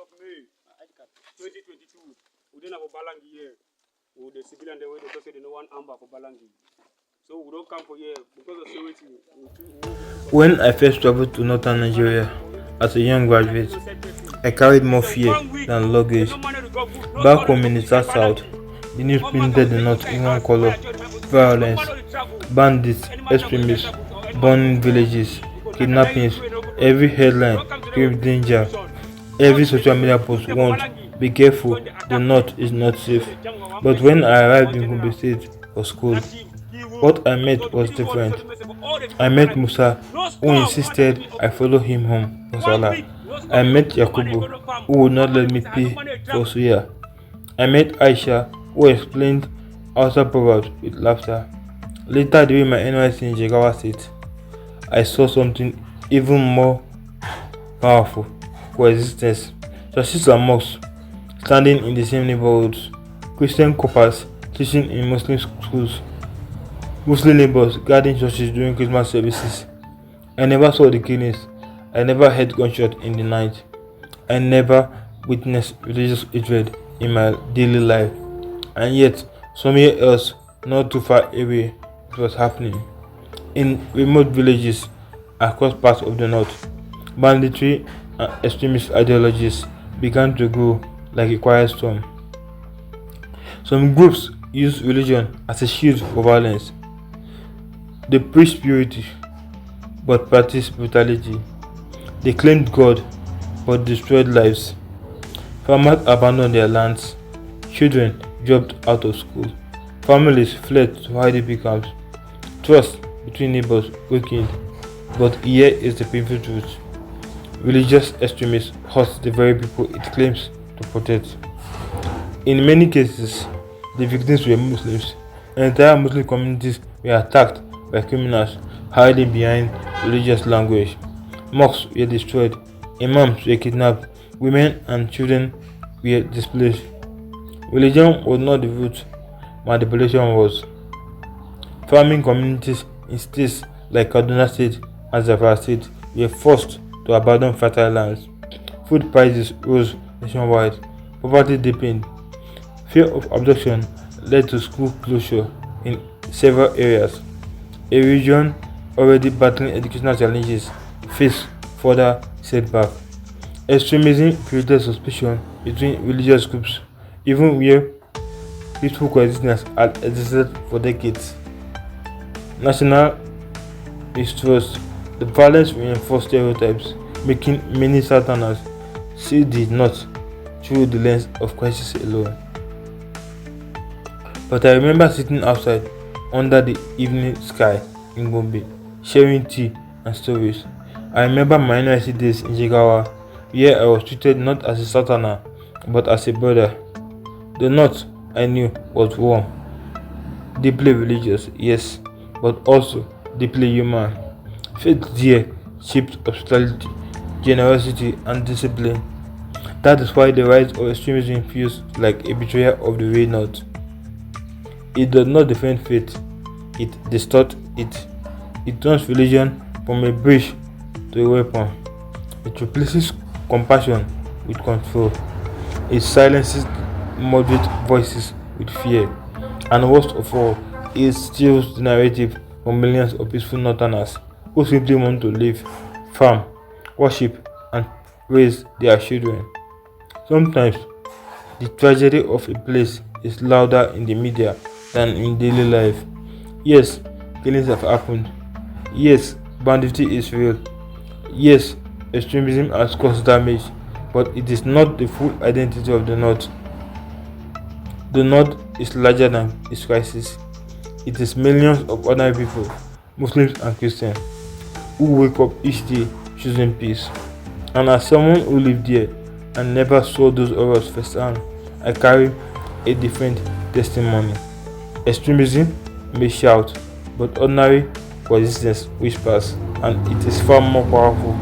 of May 2022, we didn't have a Balangi here. With the civilian, they were because they no one amber for Balangi. So we don't come for here because of security. When I first traveled to northern Nigeria as a young graduate, I carried more fear than luggage. Back home in the south, the news painted the north in one color: violence, bandits, extremists, burning villages, kidnappings. Every headline screamed danger. Every social media post warned, "Be careful, the north is not safe." But when I arrived in Gombe State for school, what I met was different. I met Musa, who insisted I follow him home for Salah. I met Yakubu, who would not let me pay for suya. I met Aisha, who explained Hausa proverbs with laughter. Later during my NYC in Jigawa State, I saw something even more powerful: coexistence. Churches and mosques standing in the same neighborhoods, Christian coppers teaching in Muslim schools, Muslim neighbors guarding churches during Christmas services. I never saw the killings. I never heard gunshots in the night. I never witnessed religious hatred in my daily life. And yet, somewhere else, not too far away, it was happening. In remote villages across parts of the north, banditry and extremist ideologies began to grow like a quiet storm. Some groups use religion as a shield for violence. They preach purity but practice brutality. They claimed God but destroyed lives. Farmers abandoned their lands. Children dropped out of school. Families fled to IDP camps. Trust between neighbors weakened. But here is the painful truth: religious extremists hurt the very people it claims to protect. In many cases, the victims were Muslims. Entire Muslim communities were attacked by criminals hiding behind religious language. Mosques were destroyed, imams were kidnapped, women and children were displaced. Religion was not the root, manipulation was. Farming communities in states like Kaduna State and Zamfara State were forced to abandon fertile lands. Food prices rose nationwide, poverty deepened. Fear of abduction led to school closure in several areas. A region already battling educational challenges faced further setback. Extremism created suspicion between religious groups, even where peaceful coexistence had existed for decades. National mistrust. The violence reinforced stereotypes, making many Southerners see the North through the lens of crisis alone. But I remember sitting outside under the evening sky in Gombe, sharing tea and stories. I remember my NYC days in Jigawa, where I was treated not as a Southerner, but as a brother. The North, I knew, was warm, deeply religious, yes, but also deeply human. Faith there shaped hospitality, generosity, and discipline. That is why the rise of extremism feels like a betrayal of the way North. It does not defend faith, it distorts it. It turns religion from a bridge to a weapon. It replaces compassion with control. It silences moderate voices with fear. And worst of all, it steals the narrative from millions of peaceful Northerners who simply want to live, farm, worship, and raise their children. Sometimes, the tragedy of a place is louder in the media than in daily life. Yes, killings have happened. Yes, banditry is real. Yes, extremism has caused damage, but it is not the full identity of the North. The North is larger than its crisis. It is millions of ordinary people, Muslims and Christians, who wake up each day choosing peace. And as someone who lived there and never saw those horrors firsthand, I carry a different testimony. Extremism may shout, but ordinary coexistence whispers, and it is far more powerful.